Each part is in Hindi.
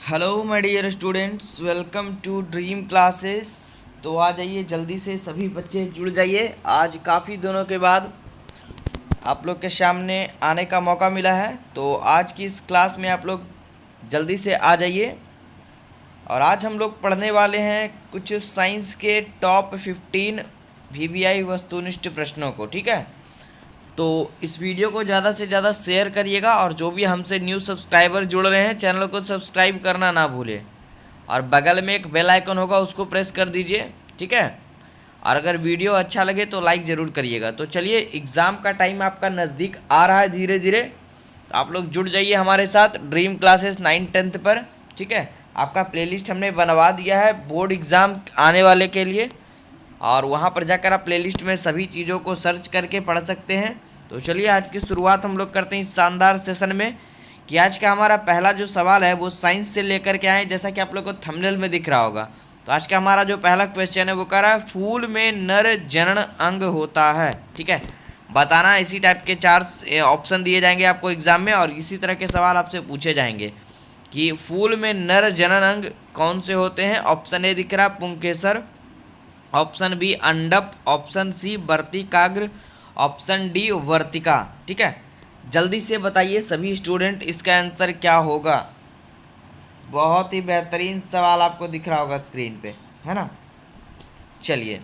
Hello my dear students, welcome to Dream Classes. तो आ जाइए, जल्दी से सभी बच्चे जुड़ जाइए। आज काफ़ी दिनों के बाद आप लोग के सामने आने का मौका मिला है। तो आज की इस क्लास में आप लोग जल्दी से आ जाइए। और आज हम लोग पढ़ने वाले हैं कुछ साइंस के टॉप 15 वीवीआई वस्तुनिष्ठ प्रश्नों को। ठीक है, तो इस वीडियो को ज़्यादा से ज़्यादा शेयर करिएगा। और जो भी हमसे न्यू सब्सक्राइबर जुड़ रहे हैं, चैनल को सब्सक्राइब करना ना भूलें। और बगल में एक बेल आइकन होगा, उसको प्रेस कर दीजिए। ठीक है, और अगर वीडियो अच्छा लगे तो लाइक ज़रूर करिएगा। तो चलिए, एग्ज़ाम का टाइम आपका नज़दीक आ रहा है धीरे धीरे, तो आप लोग जुड़ जाइए हमारे साथ ड्रीम क्लासेस 9th-10th पर। ठीक है, आपका प्लेलिस्ट हमने बनवा दिया है बोर्ड एग्ज़ाम आने वाले के लिए, और वहाँ पर जाकर आप प्लेलिस्ट में सभी चीज़ों को सर्च करके पढ़ सकते हैं। तो चलिए, आज की शुरुआत हम लोग करते हैं इस शानदार सेशन में। कि आज का हमारा पहला जो सवाल है वो साइंस से लेकर के आए, जैसा कि आप लोग को थंबनेल में दिख रहा होगा। तो आज का हमारा जो पहला क्वेश्चन है वो कह रहा है, फूल में नर जनन अंग होता है। ठीक है, बताना। इसी टाइप के 4 ऑप्शन दिए जाएंगे आपको एग्जाम में, और इसी तरह के सवाल आपसे पूछे जाएंगे कि फूल में नर जनन अंग कौन से होते हैं। ऑप्शन ए दिख रहा है पुंकेसर, ऑप्शन बी अंडप, ऑप्शन सी वर्तिकाग्र, ऑप्शन डी वर्तिका। ठीक है, जल्दी से बताइए सभी स्टूडेंट, इसका आंसर क्या होगा। बहुत ही बेहतरीन सवाल आपको दिख रहा होगा स्क्रीन पे, है ना। चलिए,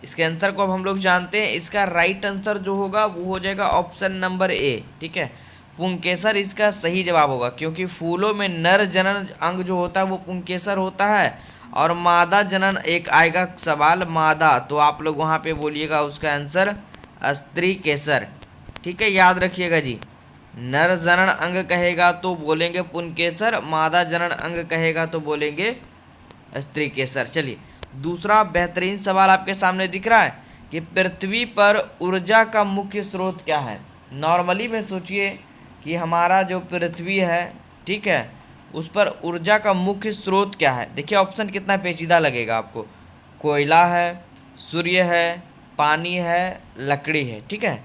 इसके आंसर को अब हम लोग जानते हैं। इसका राइट आंसर जो होगा वो हो जाएगा ऑप्शन नंबर ए। ठीक है, पुंकेसर इसका सही जवाब होगा, क्योंकि फूलों में नर जनन अंग जो होता है वो पुंकेसर होता है। और मादा जनन एक आएगा सवाल मादा, तो आप लोग वहाँ पे बोलिएगा उसका आंसर स्त्री केसर। ठीक है, याद रखिएगा जी। नर जनन अंग कहेगा तो बोलेंगे पुंकेसर, मादा जनन अंग कहेगा तो बोलेंगे स्त्री केसर। चलिए, दूसरा बेहतरीन सवाल आपके सामने दिख रहा है कि पृथ्वी पर ऊर्जा का मुख्य स्रोत क्या है। नॉर्मली में सोचिए कि हमारा जो पृथ्वी है, ठीक है, उस पर ऊर्जा का मुख्य स्रोत क्या है। देखिए ऑप्शन कितना पेचीदा लगेगा आपको। कोयला है, सूर्य है, पानी है, लकड़ी है। ठीक है,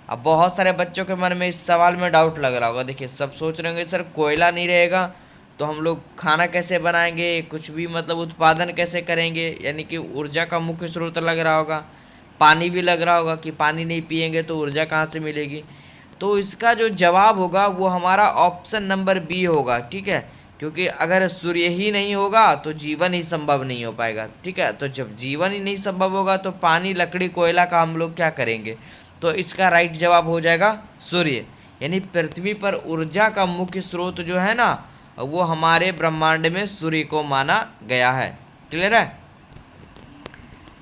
अब बहुत सारे बच्चों के मन में इस सवाल में डाउट लग रहा होगा। देखिए, सब सोच रहे होंगे सर कोयला नहीं रहेगा तो हम लोग खाना कैसे बनाएंगे, कुछ भी मतलब उत्पादन कैसे करेंगे, यानी कि ऊर्जा का मुख्य स्रोत लग रहा होगा। पानी भी लग रहा होगा कि पानी नहीं पिएंगे तो ऊर्जा कहाँ से मिलेगी। तो इसका जो जवाब होगा वो हमारा ऑप्शन नंबर बी होगा। ठीक है, क्योंकि अगर सूर्य ही नहीं होगा तो जीवन ही संभव नहीं हो पाएगा। ठीक है, तो जब जीवन ही नहीं संभव होगा तो पानी, लकड़ी, कोयला का हम लोग क्या करेंगे। तो इसका राइट जवाब हो जाएगा सूर्य। यानी पृथ्वी पर ऊर्जा का मुख्य स्रोत जो है ना, वो हमारे ब्रह्मांड में सूर्य को माना गया है। क्लियर है।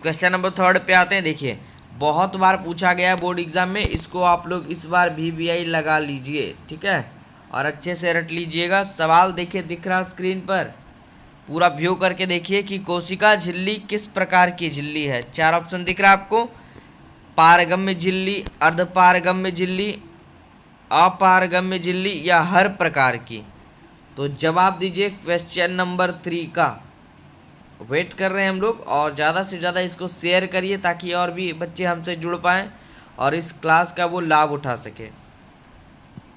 क्वेश्चन नंबर 3 पे आते हैं। देखिए, बहुत बार पूछा गया बोर्ड एग्जाम में, इसको आप लोग इस बार वीवीआई लगा लीजिए। ठीक है, और अच्छे से रट लीजिएगा। सवाल देखिए, दिख रहा स्क्रीन पर, पूरा व्यू करके देखिए कि कोशिका झिल्ली किस प्रकार की झिल्ली है। 4 ऑप्शन दिख रहा है आपको। पारगम्य झिल्ली, अर्धपारगम्य झिल्ली, अपारगम्य झिल्ली या हर प्रकार की। तो जवाब दीजिए क्वेश्चन नंबर 3 का। वेट कर रहे हैं हम लोग, और ज़्यादा से ज़्यादा इसको शेयर करिए ताकि और भी बच्चे हमसे जुड़ पाएँ और इस क्लास का वो लाभ उठा सके।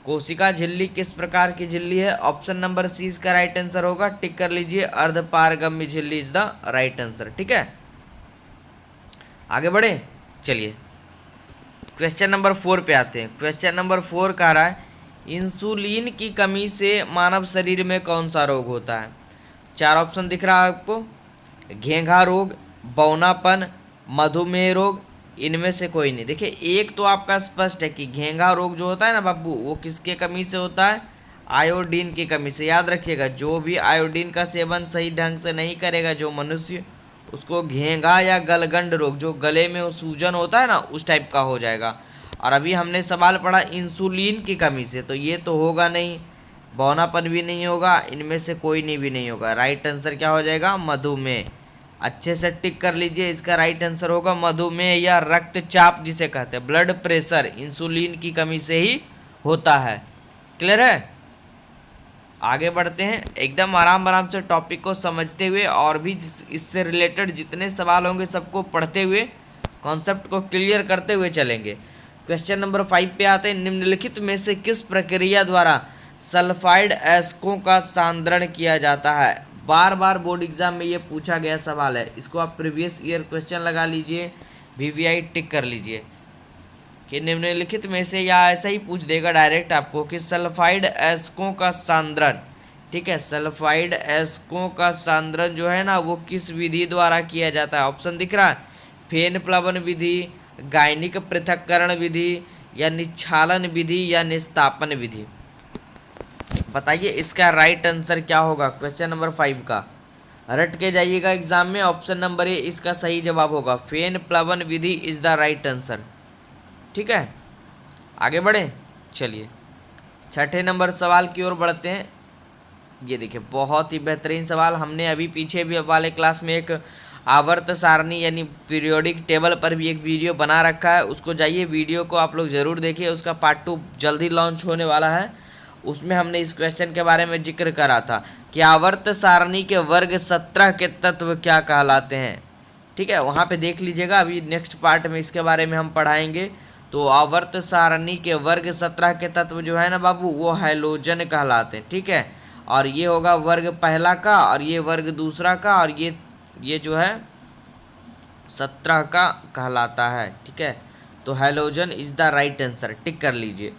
कोशिका झिल्ली किस प्रकार की झिल्ली है। ऑप्शन नंबर सी इसका राइट आंसर होगा। टिक कर लीजिए, अर्धपारगम्य झिल्ली इज द राइट आंसर। ठीक है, आगे बढ़े। चलिए, क्वेश्चन नंबर 4 पे आते हैं। क्वेश्चन नंबर 4 कह रहा है, इंसुलिन की कमी से मानव शरीर में कौन सा रोग होता है। 4 ऑप्शन दिख रहा है आपको। घेंघा रोग, बौनापन, मधुमेह रोग, इनमें से कोई नहीं। देखिए, एक तो आपका स्पष्ट है कि घेंघा रोग जो होता है ना बाबू, वो किसके कमी से होता है, आयोडीन की कमी से। याद रखिएगा, जो भी आयोडीन का सेवन सही ढंग से नहीं करेगा जो मनुष्य, उसको घेंघा या गलगंड रोग, जो गले में सूजन होता है ना, उस टाइप का हो जाएगा। और अभी हमने सवाल पढ़ा इंसुलिन की कमी से, तो ये तो होगा नहीं। बौनापन भी नहीं होगा, इनमें से कोई नहीं भी नहीं होगा। राइट आंसर क्या हो जाएगा, मधुमेह। अच्छे से टिक कर लीजिए, इसका राइट आंसर होगा मधुमेह या रक्तचाप जिसे कहते हैं, ब्लड प्रेशर, इंसुलिन की कमी से ही होता है। क्लियर है। आगे बढ़ते हैं, एकदम आराम आराम से टॉपिक को समझते हुए, और भी इससे रिलेटेड जितने सवाल होंगे सबको पढ़ते हुए, कॉन्सेप्ट को क्लियर करते हुए चलेंगे। क्वेश्चन नंबर 5 पे आते हैं। निम्नलिखित में से किस प्रक्रिया द्वारा सल्फाइड अयस्कों का सांद्रण किया जाता है? बार बार बोर्ड एग्जाम में ये पूछा गया सवाल है, इसको आप प्रीवियस ईयर क्वेश्चन लगा लीजिए, वीवीआई टिक कर लीजिए कि निम्नलिखित में से, या ऐसा ही पूछ देगा डायरेक्ट आपको कि सल्फाइड अयस्कों का सांद्रण, ठीक है, सल्फाइड अयस्कों का सांद्रण जो है ना वो किस विधि द्वारा किया जाता है? ऑप्शन दिख रहा है, फेन प्लवन विधि, गायनिक पृथक्करण विधि, या निच्छालन विधि, या निस्तापन विधि। बताइए इसका राइट आंसर क्या होगा क्वेश्चन नंबर 5 का। रट के जाइएगा एग्जाम में, ऑप्शन नंबर ए इसका सही जवाब होगा, फेन प्लवन विधि इज द राइट आंसर। ठीक है, आगे बढ़े, चलिए छठे नंबर सवाल की ओर बढ़ते हैं। ये देखिए बहुत ही बेहतरीन सवाल, हमने अभी पीछे भी वाले क्लास में एक आवर्त सारणी यानी पीरियोडिक टेबल पर भी एक वीडियो बना रखा है, उसको जाइए वीडियो को आप लोग ज़रूर देखिए, उसका पार्ट 2 जल्दी लॉन्च होने वाला है। उसमें हमने इस क्वेश्चन के बारे में जिक्र करा था कि आवर्त सारणी के वर्ग 17 के तत्व क्या कहलाते हैं। ठीक है, वहाँ पे देख लीजिएगा, अभी नेक्स्ट पार्ट में इसके बारे में हम पढ़ाएंगे। तो आवर्त सारणी के वर्ग 17 के तत्व जो है ना बाबू वो हैलोजन कहलाते हैं। ठीक है, और ये होगा वर्ग पहला का, और ये वर्ग दूसरा का, और ये जो है 17 का कहलाता है। ठीक है, तो halogen is the right answer, tick कर लीजिए।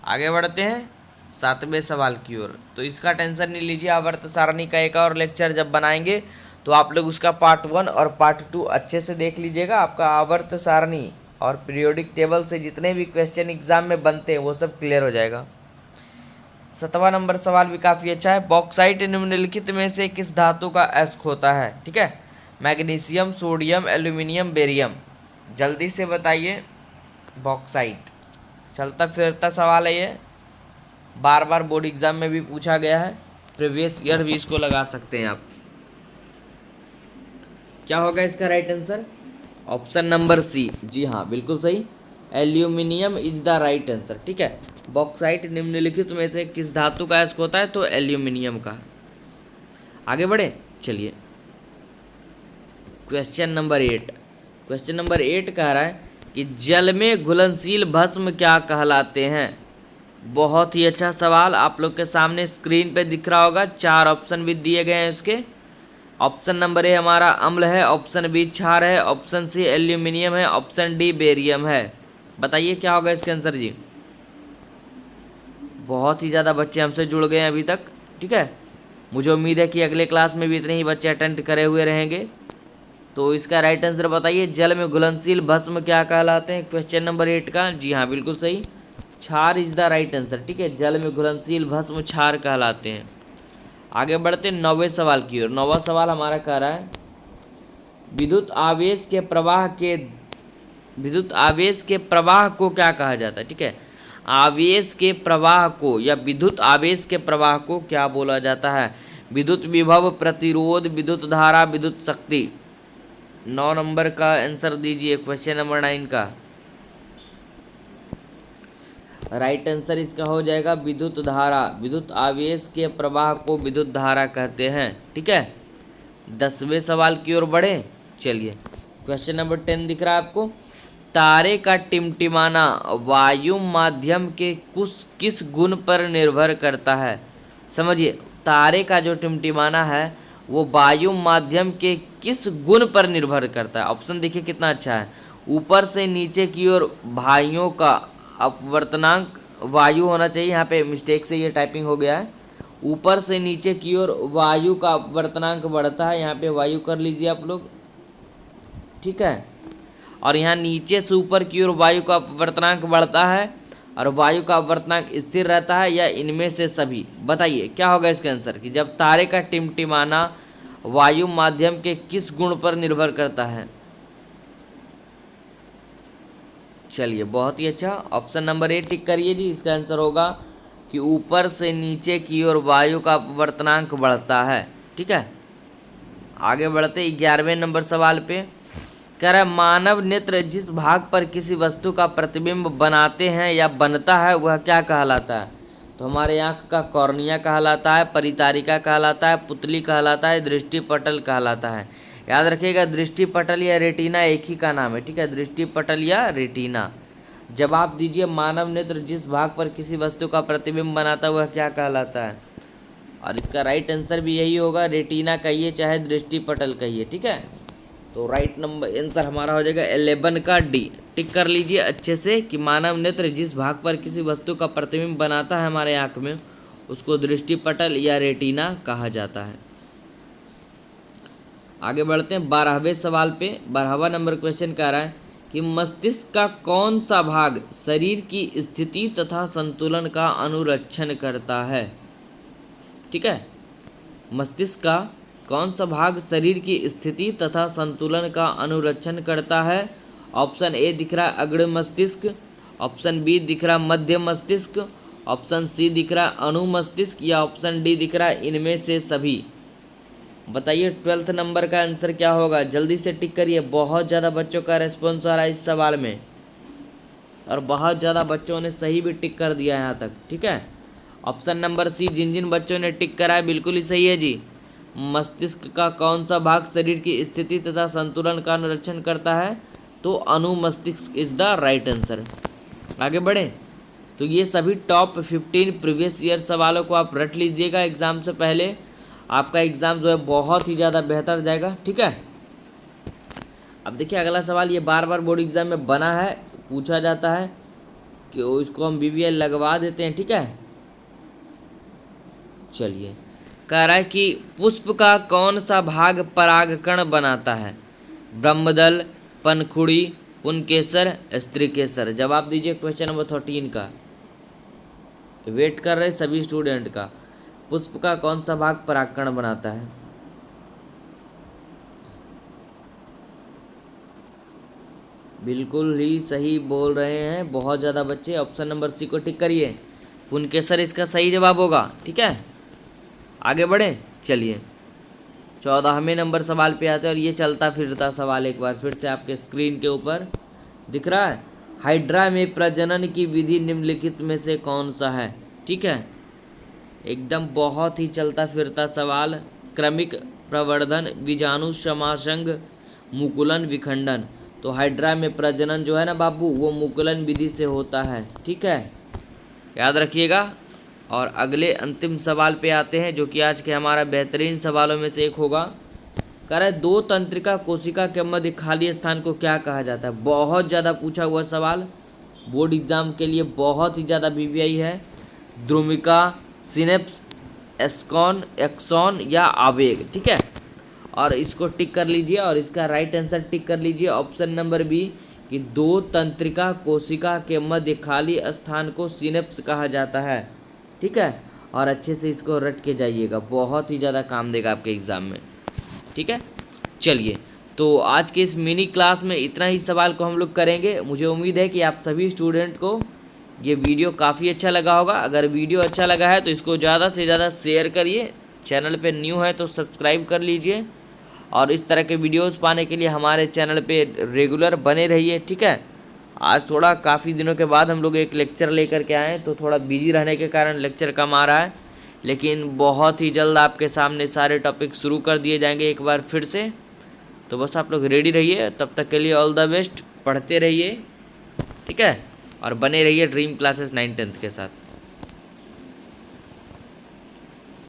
आगे बढ़ते हैं 7वें सवाल की ओर। तो इसका टेंशन नहीं लीजिए, आवर्त सारणी का एक और लेक्चर जब बनाएंगे तो आप लोग उसका पार्ट 1 और पार्ट 2 अच्छे से देख लीजिएगा। आपका आवर्त सारणी और पीरियोडिक टेबल से जितने भी क्वेश्चन एग्जाम में बनते हैं वो सब क्लियर हो जाएगा। 7वां नंबर सवाल भी काफ़ी अच्छा है। बॉक्साइट निम्नलिखित में से किस धातु का अयस्क होता है? ठीक है, मैग्नीशियम, सोडियम, एल्यूमिनियम, बेरियम। जल्दी से बताइए। बॉक्साइट चलता फिरता सवाल है ये, बार बार बोर्ड एग्जाम में भी पूछा गया है, प्रीवियस ईयर भी इसको लगा सकते हैं आप। क्या होगा इसका right answer? Option number C, जी हाँ बिल्कुल सही, aluminium is the right answer. ठीक है, बॉक्साइट निम्नलिखित में से किस धातु का अयस्क होता है? तो एल्यूमिनियम का। आगे बढ़े, चलिए क्वेश्चन नंबर 8। क्वेश्चन नंबर 8 कह रहा है कि जल में घुलनशील भस्म क्या कहलाते हैं? बहुत ही अच्छा सवाल, आप लोग के सामने स्क्रीन पे दिख रहा होगा, 4 ऑप्शन भी दिए गए हैं इसके। ऑप्शन नंबर ए हमारा अम्ल है, ऑप्शन बी क्षार है, ऑप्शन सी एल्यूमिनियम है, ऑप्शन डी बेरियम है। बताइए क्या होगा इसका आंसर जी। बहुत ही ज़्यादा बच्चे हमसे जुड़ गए हैं अभी तक। ठीक है, मुझे उम्मीद है कि अगले क्लास में भी इतने ही बच्चे अटेंड करे हुए रहेंगे। तो इसका राइट आंसर बताइए, जल में घुलनशील भस्म क्या कहलाते हैं? क्वेश्चन नंबर 8 का, जी हाँ बिल्कुल सही, क्षार इज द राइट आंसर। ठीक है, जल में घुलनशील भस्म क्षार कहलाते हैं। आगे बढ़ते 9वें सवाल की ओर। 9वां सवाल हमारा कह रहा है विद्युत आवेश के प्रवाह को क्या कहा जाता है? ठीक है, आवेश के प्रवाह को या विद्युत आवेश के प्रवाह को क्या बोला जाता है? विद्युत विभव, प्रतिरोध, विद्युत धारा, विद्युत शक्ति। 9 नंबर का आंसर दीजिए क्वेश्चन नंबर 9 का। राइट आंसर इसका हो जाएगा विद्युत धारा। विद्युत आवेश के प्रवाह को विद्युत धारा कहते हैं। ठीक है, 10वें सवाल की ओर बढ़े, चलिए क्वेश्चन नंबर 10 दिख रहा है आपको। तारे का टिमटिमाना वायु माध्यम के किस गुण पर निर्भर करता है? समझिए, तारे का जो टिमटिमाना है वो वायु माध्यम के किस गुण पर निर्भर करता है? ऑप्शन देखिए कितना अच्छा है, ऊपर से नीचे की ओर वायुओं का अपवर्तनांक वायु होना चाहिए, यहाँ पे मिस्टेक से ये टाइपिंग हो गया है। ऊपर से नीचे की ओर वायु का अपवर्तनांक बढ़ता है, यहाँ पे वायु कर लीजिए आप लोग। ठीक है, और यहाँ नीचे से ऊपर की ओर वायु का अपवर्तनांक बढ़ता है और वायु का अपवर्तनांक स्थिर रहता है, या इनमें से सभी? बताइए क्या होगा इसका आंसर कि जब तारे का टिमटिमाना वायु माध्यम के किस गुण पर निर्भर करता है? चलिए बहुत ही अच्छा, ऑप्शन नंबर ए टिक करिए जी। इसका आंसर होगा कि ऊपर से नीचे की ओर वायु का अपवर्तनांक बढ़ता है। ठीक है, आगे बढ़ते 11वें नंबर सवाल पे। कह रहा है मानव नेत्र जिस भाग पर किसी वस्तु का प्रतिबिंब बनाते हैं या बनता है वह क्या कहलाता है? तो हमारे आँख का कॉर्निया कहलाता है, परितारिका कहलाता है, पुतली कहलाता है, दृष्टिपटल कहलाता है। याद रखिएगा, दृष्टिपटल या रेटिना एक ही का नाम है। ठीक है, दृष्टिपटल या रेटिना। जवाब दीजिए, मानव नेत्र जिस भाग पर किसी वस्तु का प्रतिबिंब बनाता है वह क्या कहलाता है? और इसका राइट आंसर भी यही होगा, रेटिना कहिए चाहे दृष्टिपटल कहिए, ठीक है। तो राइट नंबर आंसर हमारा हो जाएगा 11 का डी। टिक कर लीजिए अच्छे से कि मानव नेत्र जिस भाग पर किसी वस्तु का प्रतिबिंब बनाता है हमारे आँख में उसको दृष्टिपटल या रेटिना कहा जाता है। आगे बढ़ते हैं 12वें सवाल पे। 12वां नंबर क्वेश्चन कह रहा है कि मस्तिष्क का कौन सा भाग शरीर की स्थिति तथा संतुलन का अनुरक्षण करता है? ठीक है, मस्तिष्क का कौन सा भाग शरीर की स्थिति तथा संतुलन का अनुरक्षण करता है? ऑप्शन ए दिख रहा है अग्र मस्तिष्क, ऑप्शन बी दिख रहा है मध्य मस्तिष्क, ऑप्शन सी दिख रहा है अनुमस्तिष्क या ऑप्शन डी दिख रहा है इनमें से सभी। बताइए 12th नंबर का आंसर क्या होगा? जल्दी से टिक करिए, बहुत ज़्यादा बच्चों का रेस्पॉन्स आ रहा है इस सवाल में और बहुत ज़्यादा बच्चों ने सही भी टिक कर दिया यहाँ तक, ठीक है। ऑप्शन नंबर सी, जिन जिन बच्चों ने टिक करा है बिल्कुल ही सही है जी। मस्तिष्क का कौन सा भाग शरीर की स्थिति तथा संतुलन का अनुरक्षण करता है? तो अनुमस्तिष्क इज द राइट आंसर। आगे बढ़े तो ये सभी टॉप 15 प्रीवियस ईयर सवालों को आप रट लीजिएगा एग्ज़ाम से पहले, आपका एग्ज़ाम जो है बहुत ही ज़्यादा बेहतर जाएगा, ठीक है। अब देखिए अगला सवाल, ये बार बार बोर्ड एग्ज़ाम में बना है, पूछा जाता है कि इसको हम BBL लगवा देते हैं, ठीक है। चलिए, कह रहा है कि पुष्प का कौन सा भाग परागकण बनाता है? ब्रह्मदल, पनखुड़ी, पुंकेसर, स्त्रीकेसर। जवाब दीजिए क्वेश्चन नंबर 13 का। वेट कर रहे सभी स्टूडेंट का। पुष्प का कौन सा भाग परागकण बनाता है? बिल्कुल ही सही बोल रहे हैं बहुत ज़्यादा बच्चे। ऑप्शन नंबर सी को टिक करिए, पुंकेसर इसका सही जवाब होगा, ठीक है। आगे बढ़ें, चलिए 14वें नंबर सवाल पे आते हैं और ये चलता फिरता सवाल एक बार फिर से आपके स्क्रीन के ऊपर दिख रहा है। हाइड्रा में प्रजनन की विधि निम्नलिखित में से कौन सा है? ठीक है, एकदम बहुत ही चलता फिरता सवाल। क्रमिक प्रवर्धन, बीजाणु समासंग, मुकुलन, विखंडन। तो हाइड्रा में प्रजनन जो है ना बाबू वो मुकुलन विधि से होता है, ठीक है, याद रखिएगा। और अगले अंतिम सवाल पे आते हैं जो कि आज के हमारा बेहतरीन सवालों में से एक होगा। कह रहा है दो तंत्रिका कोशिका के मध्य खाली स्थान को क्या कहा जाता है? बहुत ज़्यादा पूछा हुआ सवाल, बोर्ड एग्जाम के लिए बहुत ही ज़्यादा BBI है। ध्रुमिका, सिनेप्स, एस्कॉन, एक्सॉन या आवेग, ठीक है। और इसको टिक कर लीजिए और इसका राइट आंसर टिक कर लीजिए ऑप्शन नंबर बी कि दो तंत्रिका कोशिका के मध्य खाली स्थान को सिनेप्स कहा जाता है, ठीक है। और अच्छे से इसको रट के जाइएगा, बहुत ही ज़्यादा काम देगा आपके एग्ज़ाम में, ठीक है। चलिए, तो आज के इस मिनी क्लास में इतना ही सवाल को हम लोग करेंगे। मुझे उम्मीद है कि आप सभी स्टूडेंट को ये वीडियो काफ़ी अच्छा लगा होगा। अगर वीडियो अच्छा लगा है तो इसको ज़्यादा से ज़्यादा शेयर करिए, चैनल पे न्यू है तो सब्सक्राइब कर लीजिए और इस तरह के वीडियोस पाने के लिए हमारे चैनल पे रेगुलर बने रहिए, ठीक है। आज थोड़ा काफ़ी दिनों के बाद हम लोग एक लेक्चर लेकर के आए हैं तो थोड़ा बिजी रहने के कारण लेक्चर कम आ रहा है, लेकिन बहुत ही जल्द आपके सामने सारे टॉपिक शुरू कर दिए जाएंगे एक बार फिर से। तो बस आप लोग रेडी रहिए, तब तक के लिए ऑल द बेस्ट, पढ़ते रहिए, ठीक है, और बने रहिए ड्रीम क्लासेस 9th 10th के साथ।